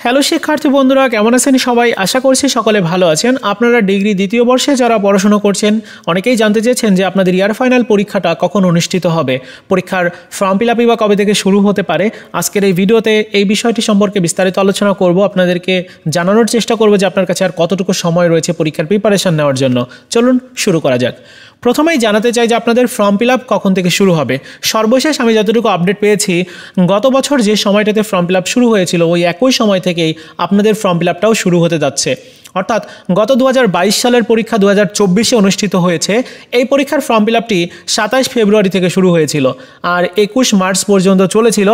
Hello শিক্ষার্থী বন্ধুরা, কেমন আছেন সবাই? আশা করছি সকলে ভালো আছেন। আপনারা ডিগ্রি দ্বিতীয় বর্ষে যারা পড়াশোনা করছেন, অনেকেই জানতে চেয়েছেন যে আপনাদের ইয়ার ফাইনাল পরীক্ষাটা কখন অনুষ্ঠিত হবে, পরীক্ষার ফর্ম ফিল আপই বা কবে থেকে শুরু হতে পারে। আজকের এই ভিডিওতে এই বিষয়টি সম্পর্কে বিস্তারিত আলোচনা করব। আপনাদেরকে জানানোর চেষ্টা করব যে আপনার কাছে আর কতটুকু সময় রয়েছে পরীক্ষার প্রিপারেশন নেওয়ার জন্য। চলুন শুরু করা যাক। প্রথমেই জানাতে চাই যে আপনাদের ফর্ম ফিল আপ কখন থেকে শুরু হবে। সর্বশেষ আমি যতটুকু আপডেট পেয়েছি, গত বছর যে সময়টাতে ফর্ম ফিল আপ শুরু হয়েছিল ওই একই সময় থেকেই আপনাদের ফর্ম ফিল আপটাও শুরু হতে যাচ্ছে। অর্থাৎ গত 2022 সালের পরীক্ষা 2024-এ অনুষ্ঠিত হয়েছে। এই পরীক্ষার ফর্ম ফিল আপটি 27 ফেব্রুয়ারি থেকে শুরু হয়েছিল আর 21 মার্চ পর্যন্ত চলেছিল।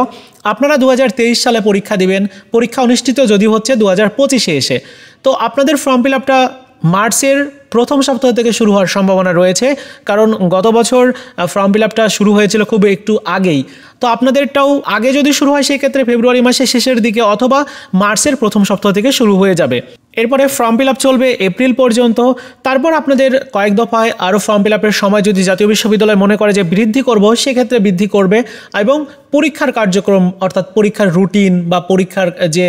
আপনারা 2023 সালে পরীক্ষা দিবেন, পরীক্ষা অনুষ্ঠিত যদি হচ্ছে 2025-এ এসে। তো আপনাদের ফর্ম ফিল আপটা মার্চের প্রথম সপ্তাহ থেকে শুরু হওয়ার সম্ভাবনা রয়েছে, কারণ গত বছর ফর্ম ফিল আপটা শুরু হয়েছিল খুব একটু আগেই। তো আপনাদেরটাও আগে যদি শুরু হয় সেক্ষেত্রে ফেব্রুয়ারি মাসের শেষের দিকে অথবা মার্চের প্রথম সপ্তাহ থেকে শুরু হয়ে যাবে। এরপরে ফর্ম ফিল আপ চলবে এপ্রিল পর্যন্ত। তারপর আপনাদের কয়েক দফায় আরও ফর্ম ফিল আপের সময় যদি জাতীয় বিশ্ববিদ্যালয় মনে করে যে বৃদ্ধি করব, সেক্ষেত্রে বৃদ্ধি করবে এবং পরীক্ষার কার্যক্রম অর্থাৎ পরীক্ষার রুটিন বা পরীক্ষার যে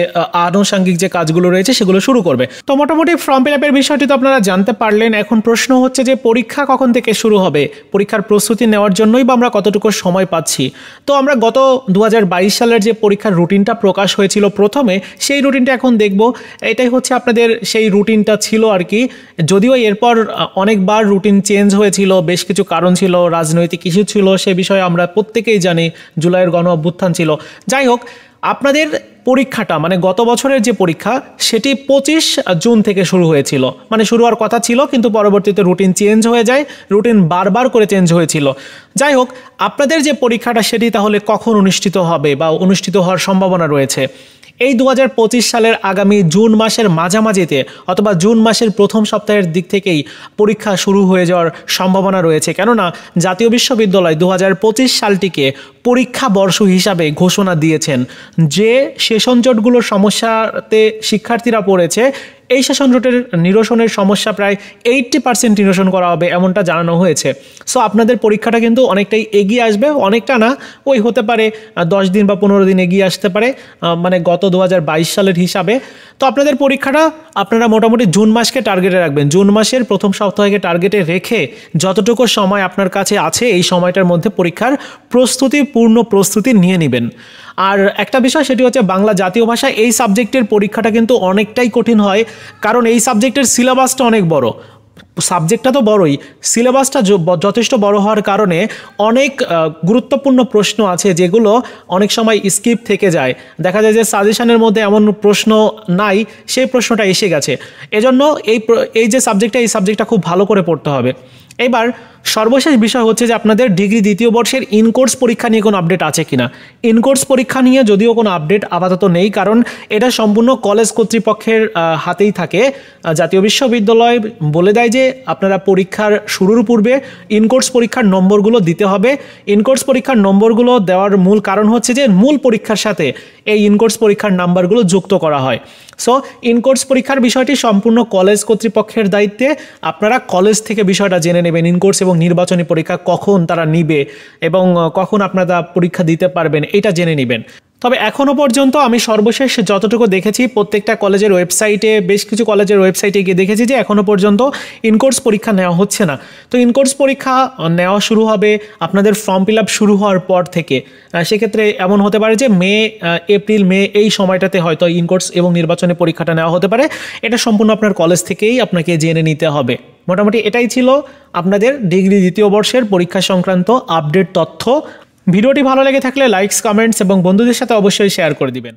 আনুষঙ্গিক যে কাজগুলো রয়েছে সেগুলো শুরু করবে। তো মোটামুটি ফর্ম ফিল আপের বিষয়টি তো আপনারা জানতে পারলেন। এখন প্রশ্ন হচ্ছে যে পরীক্ষা কখন থেকে শুরু হবে, পরীক্ষার প্রস্তুতি নেওয়ার জন্যই বা আমরা কতটুকু সময় পাচ্ছি। তো আমরা গত 2022 সালের যে পরীক্ষার রুটিনটা প্রকাশ হয়েছিল প্রথমে, সেই রুটিনটা এখন দেখব। এটাই হচ্ছে আপনাদের সেই রুটিনটা ছিল আর কি। যদিও এরপর অনেকবার রুটিন চেঞ্জ হয়েছিল, বেশ কিছু কারণ ছিল, রাজনৈতিক ইস্যু ছিল, সে বিষয়ে আমরা প্রত্যেকেই জানি, জুলাইয়ের গণ অভ্যুত্থান ছিল। যাই হোক, আপনাদের পরীক্ষাটা মানে গত বছরের যে পরীক্ষা সেটি 25 জুন থেকে শুরু হয়েছিল, মানে শুরু হওয়ার কথা ছিল, কিন্তু পরবর্তীতে রুটিন চেঞ্জ হয়ে যায়, রুটিন বারবার করে চেঞ্জ হয়েছিল। যাই হোক, আপনাদের যে পরীক্ষাটা সেটি তাহলে কখন অনুষ্ঠিত হবে বা অনুষ্ঠিত হওয়ার সম্ভাবনা রয়েছে? এই 2025 সালের আগামী জুন মাসের মাঝামাঝিতে অথবা জুন মাসের প্রথম সপ্তাহের দিক থেকেই পরীক্ষা শুরু হয়ে যাওয়ার সম্ভাবনা রয়েছে। কেননা জাতীয় বিশ্ববিদ্যালয় 2025 সালটিকে পরীক্ষা বর্ষ হিসাবে ঘোষণা দিয়েছেন। যে সেশন জটগুলোর সমস্যাতে শিক্ষার্থীরা পড়েছে, এই সেশন জটের নিরসনের সমস্যা প্রায় 80% নিরসন করা হবে, এমনটা জানানো হয়েছে। সো আপনাদের পরীক্ষাটা কিন্তু অনেকটাই এগিয়ে আসবে, অনেকটা না, ওই হতে পারে 10 দিন বা 15 দিন এগিয়ে আসতে পারে, মানে গত 2022 সালের হিসাবে। তো আপনাদের পরীক্ষাটা আপনারা মোটামুটি জুন মাসকে টার্গেটে রাখবেন। জুন মাসের প্রথম সপ্তাহকে টার্গেটে রেখে যতটুকু সময় আপনার কাছে আছে এই সময়টার মধ্যে পরীক্ষার পূর্ণ প্রস্তুতি নিয়ে নেবেন। আর একটা বিষয়, সেটি হচ্ছে বাংলা জাতীয় ভাষা। এই সাবজেক্টের পরীক্ষাটা কিন্তু অনেকটাই কঠিন হয়, কারণ এই সাবজেক্টের সিলেবাসটা অনেক বড়। সাবজেক্টটা তো বড়ই, সিলেবাসটা যথেষ্ট বড় হওয়ার কারণে অনেক গুরুত্বপূর্ণ প্রশ্ন আছে যেগুলো অনেক সময় স্কিপ থেকে যায়। দেখা যায় যে সাজেশনের মধ্যে এমন প্রশ্ন নাই, সেই প্রশ্নটা এসে গেছে। এজন্য এই যে সাবজেক্টটা খুব ভালো করে পড়তে হবে। এবার সর্বশেষ বিষয় হচ্ছে যে আপনাদের ডিগ্রি দ্বিতীয় বর্ষের ইনকোর্স পরীক্ষা নিয়ে কোনো আপডেট আছে কিনা। ইনকোর্স পরীক্ষা নিয়ে যদিও কোনো আপডেট আপাতত নেই, কারণ এটা সম্পূর্ণ কলেজ কর্তৃপক্ষের হাতেই থাকে। জাতীয় বিশ্ববিদ্যালয় বলে দেয় যে আপনারা পরীক্ষার শুরুর পূর্বে ইনকোর্স পরীক্ষার নম্বরগুলো দিতে হবে। ইনকোর্স পরীক্ষার নম্বরগুলো দেওয়ার মূল কারণ হচ্ছে যে মূল পরীক্ষার সাথে এই ইনকোর্স পরীক্ষার নাম্বারগুলো যুক্ত করা হয়। সো ইনকোর্স পরীক্ষার বিষয়টি সম্পূর্ণ কলেজ কর্তৃপক্ষের দায়িত্বে। আপনারা কলেজ থেকে বিষয়টা জেনে নেবেন, ইনকোর্স এবং নির্বাচনী পরীক্ষা কখন তারা নিবে এবং কখন আপনারা পরীক্ষা দিতে পারবেন, এটা জেনে নেবেন। তবে এখনও পর্যন্ত আমি সর্বশেষ যতটুকু দেখেছি, প্রত্যেকটা কলেজের ওয়েবসাইটে, বেশ কিছু কলেজের ওয়েবসাইটে গিয়ে দেখেছি যে এখনও পর্যন্ত ইনকোর্স পরীক্ষা নেওয়া হচ্ছে না। তো ইনকোর্স পরীক্ষা নেওয়া শুরু হবে আপনাদের ফর্ম ফিল আপ শুরু হওয়ার পর থেকে। সেক্ষেত্রে এমন হতে পারে যে এপ্রিল মে এই সময়টাতে হয়তো ইনকোর্স এবং নির্বাচনী পরীক্ষাটা নেওয়া হতে পারে। এটা সম্পূর্ণ আপনার কলেজ থেকেই আপনাকে জেনে নিতে হবে। মোটামুটি এটাই ছিল আপনাদের ডিগ্রি দ্বিতীয় বর্ষের পরীক্ষা সংক্রান্ত আপডেট তথ্য। ভিডিওটি ভালো লেগে থাকলে লাইকস, কমেন্টস এবং বন্ধুদের সাথে অবশ্যই শেয়ার করে দিবেন।